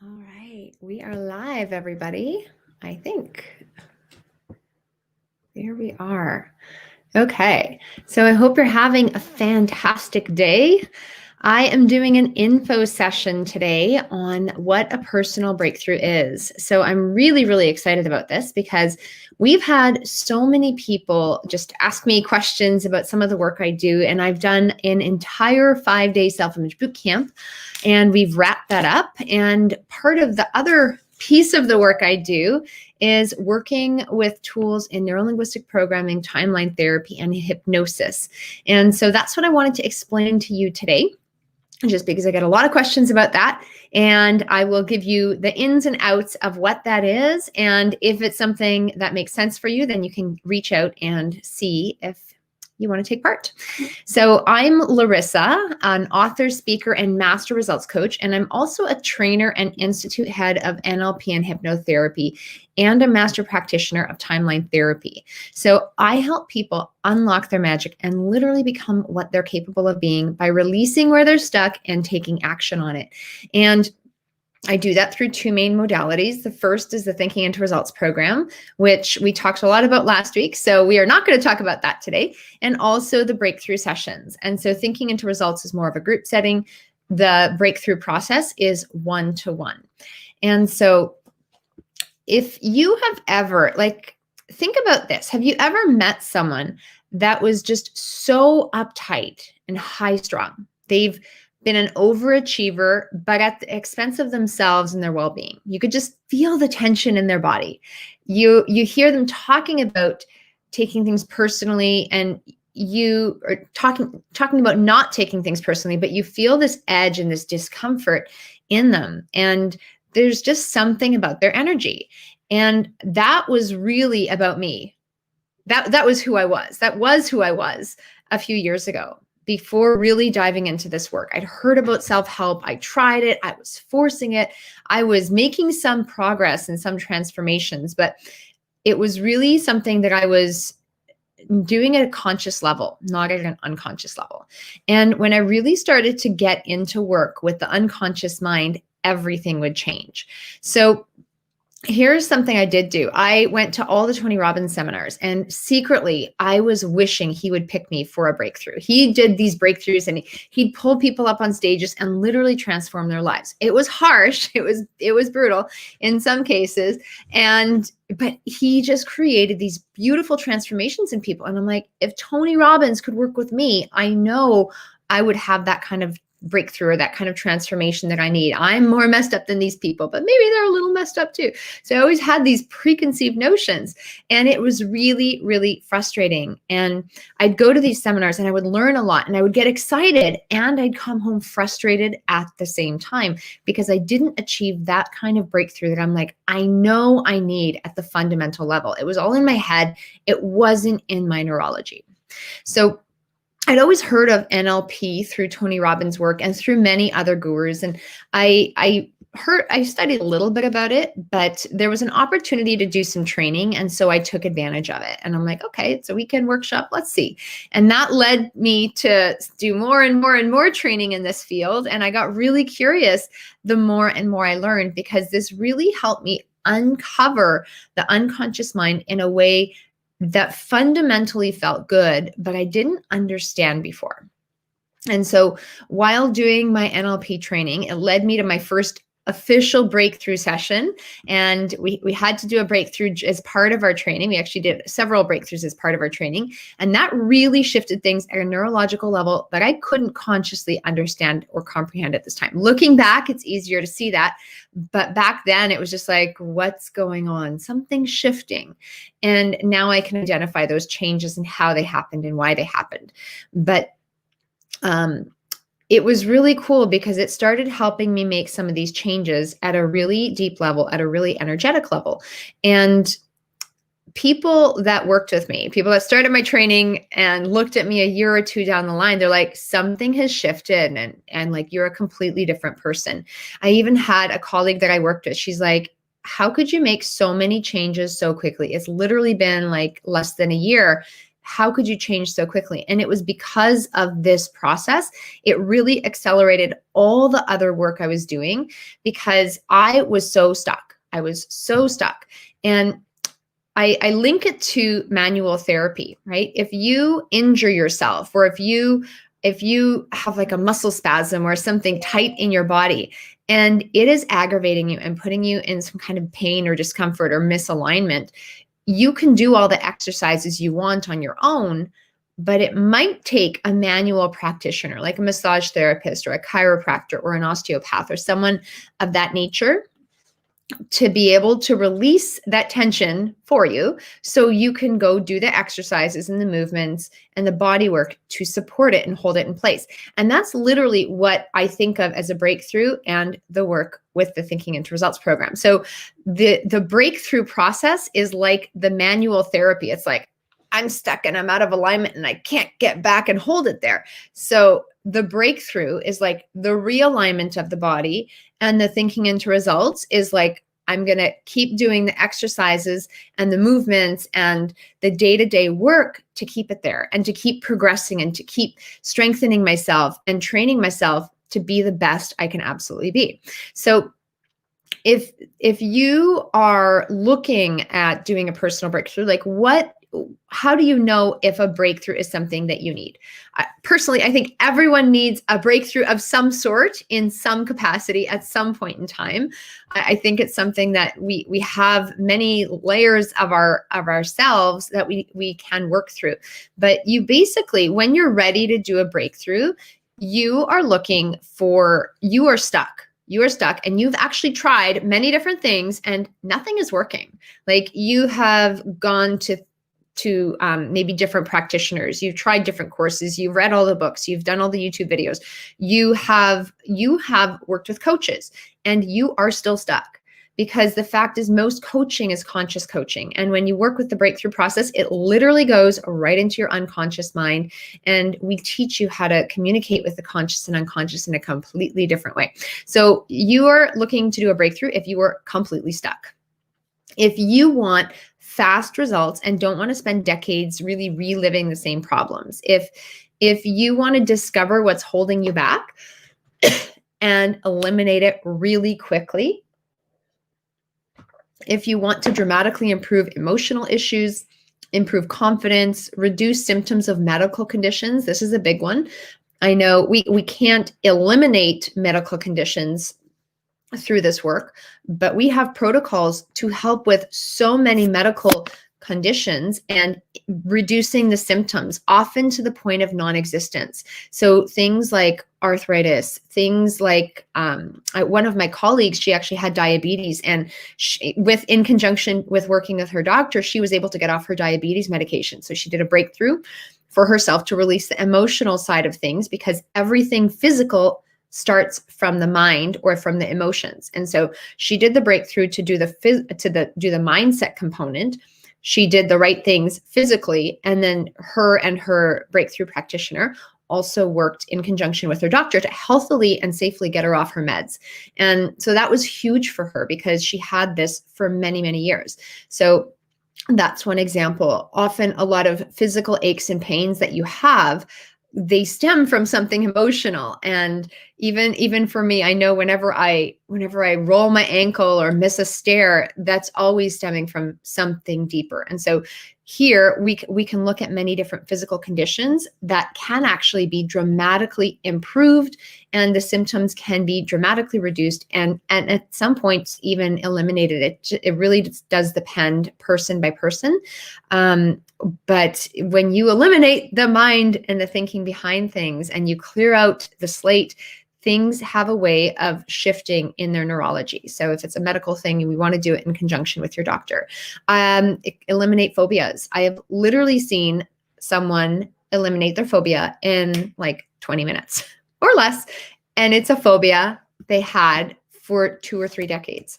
All right, we are live, everybody. I think. There we are. Okay, so I hope you're having a fantastic day. I am doing an info session today on what a personal breakthrough is. So I'm really, really excited about this because we've had so many people just ask me questions about some of the work I do, and I've done an entire 5-day self-image boot camp, and we've wrapped that up. And part of the other piece of the work I do is working with tools in neurolinguistic programming, timeline therapy, and hypnosis. And so that's what I wanted to explain to you today, just because I get a lot of questions about that. And I will give you the ins and outs of what that is. And if it's something that makes sense for you, then you can reach out and see if you want to take part. So I'm Larissa, an author, speaker, and master results coach. And I'm also a trainer and institute head of NLP and hypnotherapy and a master practitioner of timeline therapy. So I help people unlock their magic and literally become what they're capable of being by releasing where they're stuck and taking action on it. And I do that through two main modalities. The first is the Thinking into Results program, which we talked a lot about last week. So we are not going to talk about that today. And also the breakthrough sessions. And so Thinking into Results is more of a group setting. The breakthrough process is one-to-one. And so if you have ever, think about this. Have you ever met someone that was just so uptight and high strung? They've been an overachiever, but at the expense of themselves and their well-being. You could just feel the tension in their body. You hear them talking about taking things personally, and you are talking about not taking things personally, but you feel this edge and this discomfort in them. And there's just something about their energy. And that was really about me. That was who I was. That was who I was a few years ago, before really diving into this work. I'd heard about self-help. I tried it. I was forcing it. I was making some progress and some transformations, but it was really something that I was doing at a conscious level, not at an unconscious level. And when I really started to get into work with the unconscious mind, everything would change. So here's something I did do. I went to all the Tony Robbins seminars, and secretly I was wishing he would pick me for a breakthrough. He did these breakthroughs and he'd pull people up on stages and literally transform their lives. It was harsh. It was brutal in some cases. But he just created these beautiful transformations in people. And I'm like, if Tony Robbins could work with me, I know I would have that kind of breakthrough or that kind of transformation that I need. I'm more messed up than these people, but maybe they're a little messed up too. So I always had these preconceived notions, and it was really, really frustrating. And I'd go to these seminars and I would learn a lot and I would get excited, and I'd come home frustrated at the same time because I didn't achieve that kind of breakthrough that I'm like, I know I need at the fundamental level. It was all in my head. It wasn't in my neurology. So I'd always heard of NLP through Tony Robbins' work and through many other gurus. And I studied a little bit about it, but there was an opportunity to do some training. And so I took advantage of it. And I'm like, okay, it's a weekend workshop. Let's see. And that led me to do more and more and more training in this field. And I got really curious the more and more I learned, because this really helped me uncover the unconscious mind in a way that fundamentally felt good, but I didn't understand before. And so while doing my NLP training, it led me to my first official breakthrough session. And we had to do a breakthrough as part of our training. We actually did several breakthroughs as part of our training. And that really shifted things at a neurological level that I couldn't consciously understand or comprehend at this time. Looking back, it's easier to see that. But back then it was just like, what's going on? Something's shifting. And now I can identify those changes and how they happened and why they happened. But it was really cool because it started helping me make some of these changes at a really deep level, at a really energetic level. And people that worked with me, people that started my training and looked at me a year or two down the line, they're like, something has shifted, and like, you're a completely different person. I even had a colleague that I worked with. She's like, how could you make so many changes so quickly? It's literally been like less than a year. how could you change so quickly? And it was because of this process. It really accelerated all the other work I was doing because I was so stuck. I was so stuck. And I link it to manual therapy, right? If you injure yourself, or if you have like a muscle spasm or something tight in your body and it is aggravating you and putting you in some kind of pain or discomfort or misalignment, you can do all the exercises you want on your own, but it might take a manual practitioner like a massage therapist or a chiropractor or an osteopath or someone of that nature to be able to release that tension for you so you can go do the exercises and the movements and the body work to support it and hold it in place. And that's literally what I think of as a breakthrough and the work with the Thinking into Results program. So the breakthrough process is like the manual therapy. It's like, I'm stuck and I'm out of alignment and I can't get back and hold it there. So the breakthrough is like the realignment of the body, and the Thinking into Results is like, I'm going to keep doing the exercises and the movements and the day-to-day work to keep it there and to keep progressing and to keep strengthening myself and training myself to be the best I can absolutely be. So if you are looking at doing a personal breakthrough, like how do you know if a breakthrough is something that you need? Personally, I think everyone needs a breakthrough of some sort in some capacity at some point in time. I think it's something that we have many layers of ourselves that we can work through. But you basically, when you're ready to do a breakthrough, you are stuck. You are stuck and you've actually tried many different things and nothing is working. Like you have gone to maybe different practitioners. You've tried different courses. You've read all the books. You've done all the YouTube videos. You have worked with coaches and you are still stuck, because the fact is most coaching is conscious coaching. And when you work with the breakthrough process, it literally goes right into your unconscious mind. And we teach you how to communicate with the conscious and unconscious in a completely different way. So you are looking to do a breakthrough if you are completely stuck. If you want fast results and don't want to spend decades really reliving the same problems, if you want to discover what's holding you back and eliminate it really quickly, if you want to dramatically improve emotional issues, improve confidence, reduce symptoms of medical conditions, this is a big one. I know we can't eliminate medical conditions through this work, but we have protocols to help with so many medical conditions and reducing the symptoms, often to the point of non-existence. So things like arthritis, things like one of my colleagues, she actually had diabetes, and in conjunction with working with her doctor, she was able to get off her diabetes medication. So she did a breakthrough for herself to release the emotional side of things, because everything physical starts from the mind or from the emotions. And so she did the breakthrough to do the mindset component. She did the right things physically, and then her breakthrough practitioner also worked in conjunction with her doctor to healthily and safely get her off her meds. And so that was huge for her because she had this for many, many years. So that's one example. Often a lot of physical aches and pains that you have, they stem from something emotional. And even for me, I know whenever I roll my ankle or miss a stair, that's always stemming from something deeper. And so here we can look at many different physical conditions that can actually be dramatically improved, and the symptoms can be dramatically reduced and at some points even eliminated. It really does depend person by person. But when you eliminate the mind and the thinking behind things and you clear out the slate, things have a way of shifting in their neurology. So if it's a medical thing, we want to do it in conjunction with your doctor. Eliminate phobias. I have literally seen someone eliminate their phobia in like 20 minutes or less. And it's a phobia they had for 2 or 3 decades.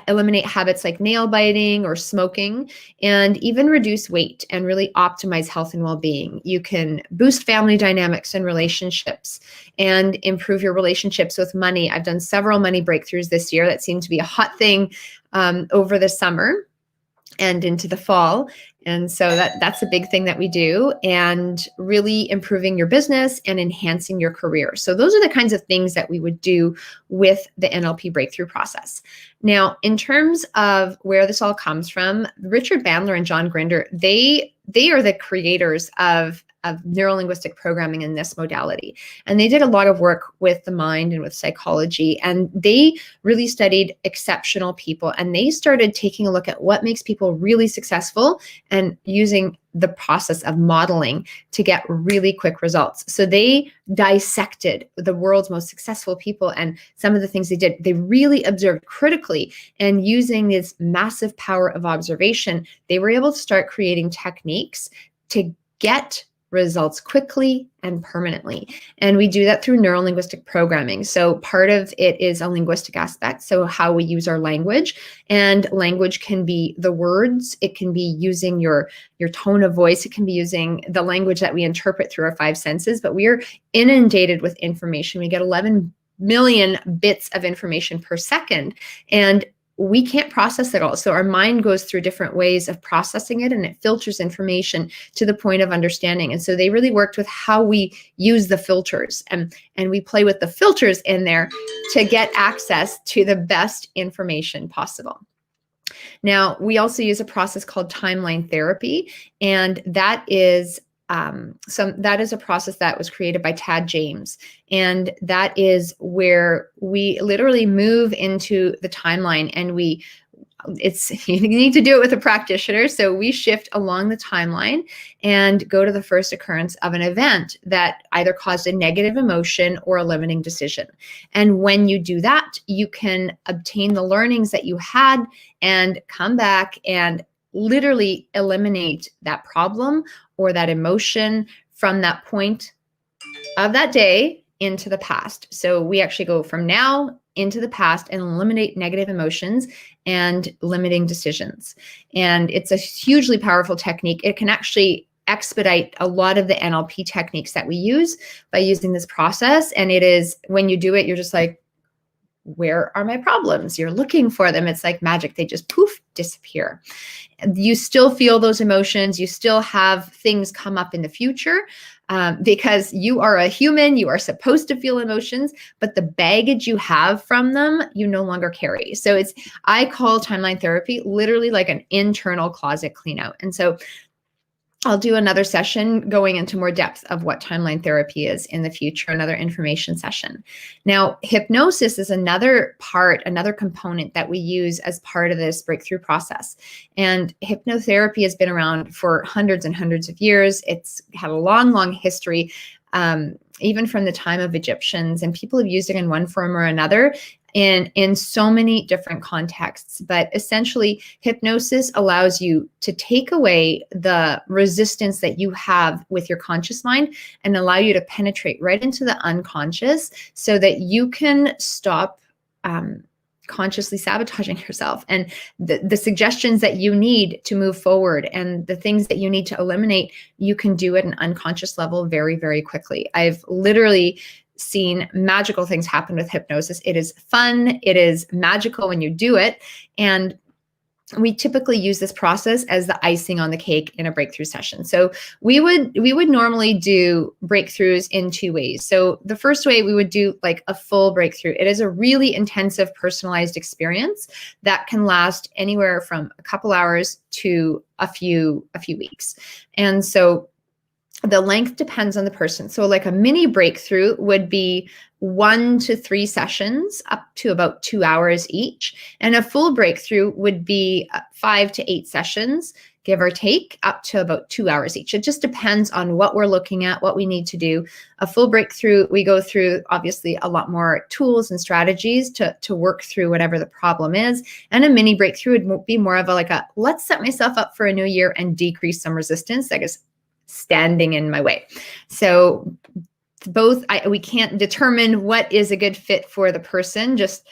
Eliminate habits like nail biting or smoking, and even reduce weight and really optimize health and well-being. You can boost family dynamics and relationships and improve your relationships with money. I've done several money breakthroughs this year that seem to be a hot thing over the summer and into the fall. And so that's a big thing that we do, and really improving your business and enhancing your career. So those are the kinds of things that we would do with the NLP breakthrough process. Now, in terms of where this all comes from, Richard Bandler and John Grinder, they are the creators of neurolinguistic programming in this modality. And they did a lot of work with the mind and with psychology, and they really studied exceptional people, and they started taking a look at what makes people really successful and using the process of modeling to get really quick results. So they dissected the world's most successful people, and some of the things they did, they really observed critically, and using this massive power of observation, they were able to start creating techniques to get results quickly and permanently. And we do that through neurolinguistic programming. So part of it is a linguistic aspect, so how we use our language. And language can be the words, it can be using your tone of voice, it can be using the language that we interpret through our five senses, but we are inundated with information. We get 11 million bits of information per second, and we can't process it all. So our mind goes through different ways of processing it, and it filters information to the point of understanding. And so they really worked with how we use the filters, and we play with the filters in there to get access to the best information possible. Now, we also use a process called timeline therapy, and that is a process that was created by Tad James. And that is where we literally move into the timeline, and you need to do it with a practitioner. So we shift along the timeline and go to the first occurrence of an event that either caused a negative emotion or a limiting decision. And when you do that, you can obtain the learnings that you had and come back and literally eliminate that problem or that emotion from that point of that day into the past. So we actually go from now into the past and eliminate negative emotions and limiting decisions. And it's a hugely powerful technique. It can actually expedite a lot of the NLP techniques that we use by using this process. And it is, when you do it, you're just like, where are my problems? You're looking for them. It's like magic. They just poof, disappear. You still feel those emotions. You still have things come up in the future because you are a human. You are supposed to feel emotions, but the baggage you have from them, you no longer carry. So I call timeline therapy literally like an internal closet clean out. And so I'll do another session going into more depth of what timeline therapy is in the future, another information session. Now, hypnosis is another component that we use as part of this breakthrough process. And hypnotherapy has been around for hundreds and hundreds of years. It's had a long, long history, even from the time of Egyptians, and people have used it in one form or another in so many different contexts. But essentially, hypnosis allows you to take away the resistance that you have with your conscious mind and allow you to penetrate right into the unconscious so that you can stop consciously sabotaging yourself, and the suggestions that you need to move forward and the things that you need to eliminate, you can do at an unconscious level very, very quickly. I've literally seen magical things happen with hypnosis. It is fun. It is magical when you do it. And we typically use this process as the icing on the cake in a breakthrough session. So we would normally do breakthroughs in two ways. So the first way, we would do like a full breakthrough. It is a really intensive, personalized experience that can last anywhere from a couple hours to a few weeks. And so the length depends on the person. So like a mini breakthrough would be 1 to 3 sessions up to about 2 hours each. And a full breakthrough would be 5 to 8 sessions, give or take, up to about 2 hours each. It just depends on what we're looking at, what we need to do. A full breakthrough, we go through obviously a lot more tools and strategies to work through whatever the problem is. And a mini breakthrough would be more of a let's set myself up for a new year and decrease some resistance that is standing in my way. So both, we can't determine what is a good fit for the person just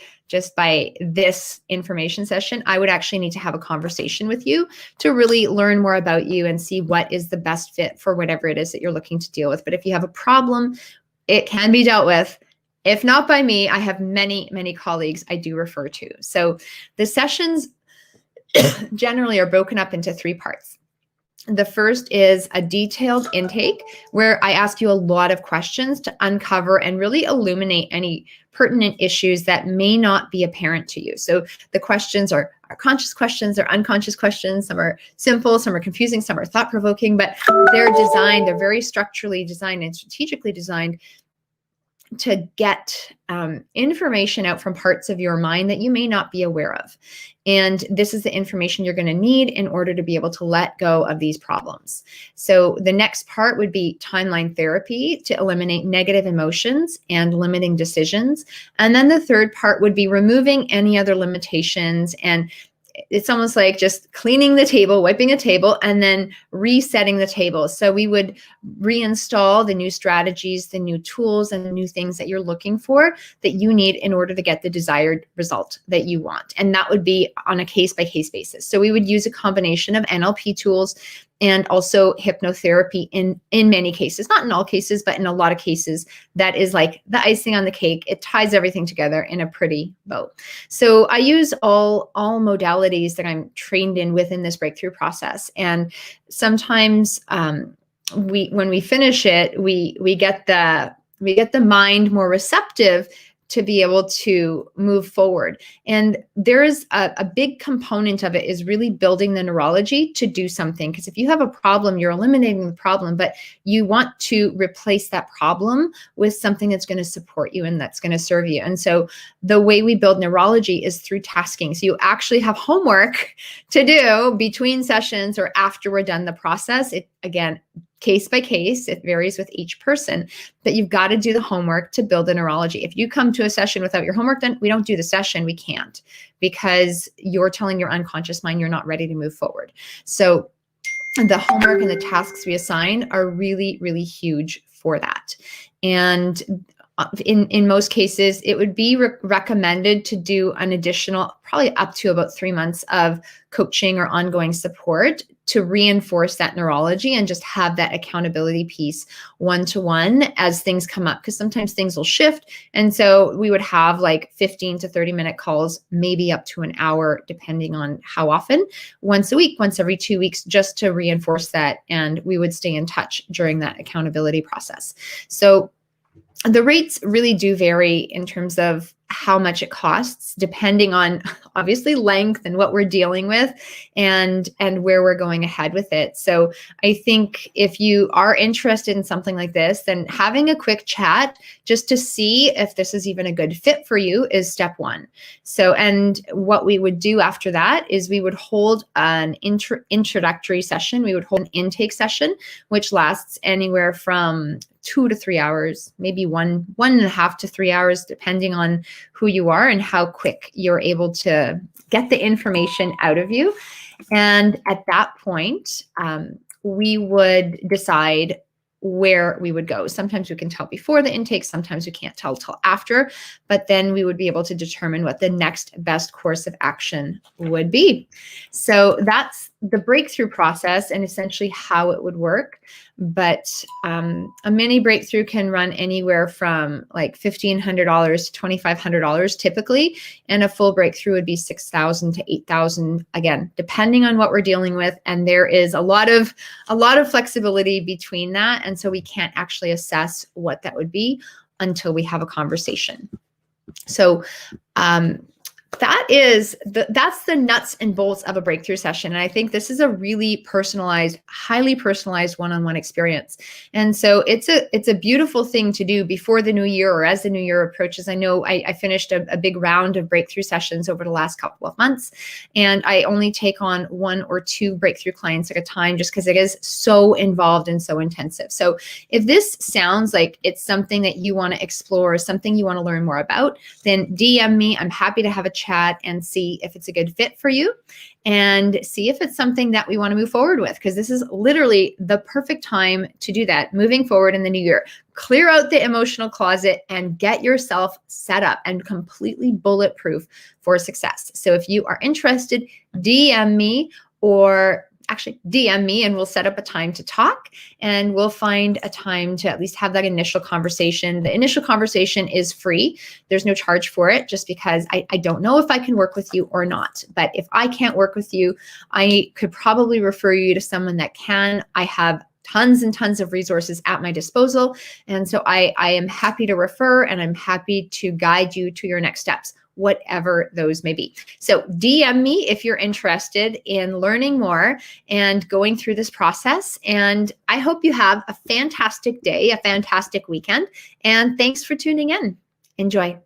by this information session. I would actually need to have a conversation with you to really learn more about you and see what is the best fit for whatever it is that you're looking to deal with. But if you have a problem, it can be dealt with. If not by me, I have many, many colleagues I do refer to. So the sessions generally are broken up into 3 parts. The first is a detailed intake where I ask you a lot of questions to uncover and really illuminate any pertinent issues that may not be apparent to you. So the questions are conscious questions, they're unconscious questions, some are simple, some are confusing, some are thought-provoking, but they're very structurally designed and strategically designed to get information out from parts of your mind that you may not be aware of. And this is the information you're going to need in order to be able to let go of these problems. So the next part would be timeline therapy to eliminate negative emotions and limiting decisions. And then the third part would be removing any other limitations, and it's almost like just cleaning the table, wiping a table, and then resetting the table. So we would reinstall the new strategies, the new tools, and the new things that you're looking for that you need in order to get the desired result that you want. And that would be on a case-by-case basis. So we would use a combination of NLP tools and also hypnotherapy in many cases, not in all cases, but in a lot of cases, that is like the icing on the cake. It ties everything together in a pretty bow. So I use all modalities that I'm trained in within this breakthrough process. And sometimes when we finish it, we get the mind more receptive to be able to move forward. And there's a big component of it is really building the neurology to do something. Because if you have a problem, you're eliminating the problem, but you want to replace that problem with something that's going to support you and that's going to serve you. And so the way we build neurology is through tasking. So you actually have homework to do between sessions or after we're done the process. It, again, case by case, it varies with each person, but you've got to do the homework to build a neurology. If you come to a session without your homework done, we don't do the session. We can't, because you're telling your unconscious mind you're not ready to move forward. So the homework and the tasks we assign are really, really huge for that. And in most cases, it would be recommended to do an additional, probably up to about 3 months of coaching or ongoing support to reinforce that neurology and just have that accountability piece one-to-one as things come up, because sometimes things will shift. And so we would have like 15 to 30-minute calls, maybe up to an hour, depending on how often, once a week, once every 2 weeks, just to reinforce that. And we would stay in touch during that accountability process. So the rates really do vary in terms of how much it costs, depending on obviously length and what we're dealing with and where we're going ahead with it. So I think if you are interested in something like this, then having a quick chat just to see if this is even a good fit for you is step one. So, and what we would do after that is we would hold an introductory session. We would hold an intake session, which lasts anywhere from 2 to 3 hours, maybe 1.5 to 3 hours, depending on who you are and how quick you're able to get the information out of you. And at that point, we would decide where we would go. Sometimes we can tell before the intake, sometimes we can't tell till after, but then we would be able to determine what the next best course of action would be. So that's the breakthrough process and essentially how it would work. But a mini breakthrough can run anywhere from like $1,500 to $2,500 typically, and a full breakthrough would be $6,000 to $8,000, again, depending on what we're dealing with. And there is a lot of flexibility between that, and so we can't actually assess what that would be until we have a conversation. So that's the nuts and bolts of a breakthrough session. And I think this is a really personalized, highly personalized one-on-one experience. And so it's a beautiful thing to do before the new year or as the new year approaches. I know I finished a big round of breakthrough sessions over the last couple of months, and I only take on 1 or 2 breakthrough clients at a time just because it is so involved and so intensive. So if this sounds like it's something that you want to explore, something you want to learn more about, then DM me. I'm happy to have a chat and see if it's a good fit for you and see if it's something that we want to move forward with, because this is literally the perfect time to do that moving forward in the new year. Clear out the emotional closet and get yourself set up and completely bulletproof for success. So if you are interested, DM me or actually DM me and we'll set up a time to talk, and we'll find a time to at least have that initial conversation. The initial conversation is free. There's no charge for it, just because I don't know if I can work with you or not. But if I can't work with you, I could probably refer you to someone that can. I have tons and tons of resources at my disposal. And so I am happy to refer, and I'm happy to guide you to your next steps, whatever those may be. So DM me if you're interested in learning more and going through this process. And I hope you have a fantastic day, a fantastic weekend. And thanks for tuning in. Enjoy.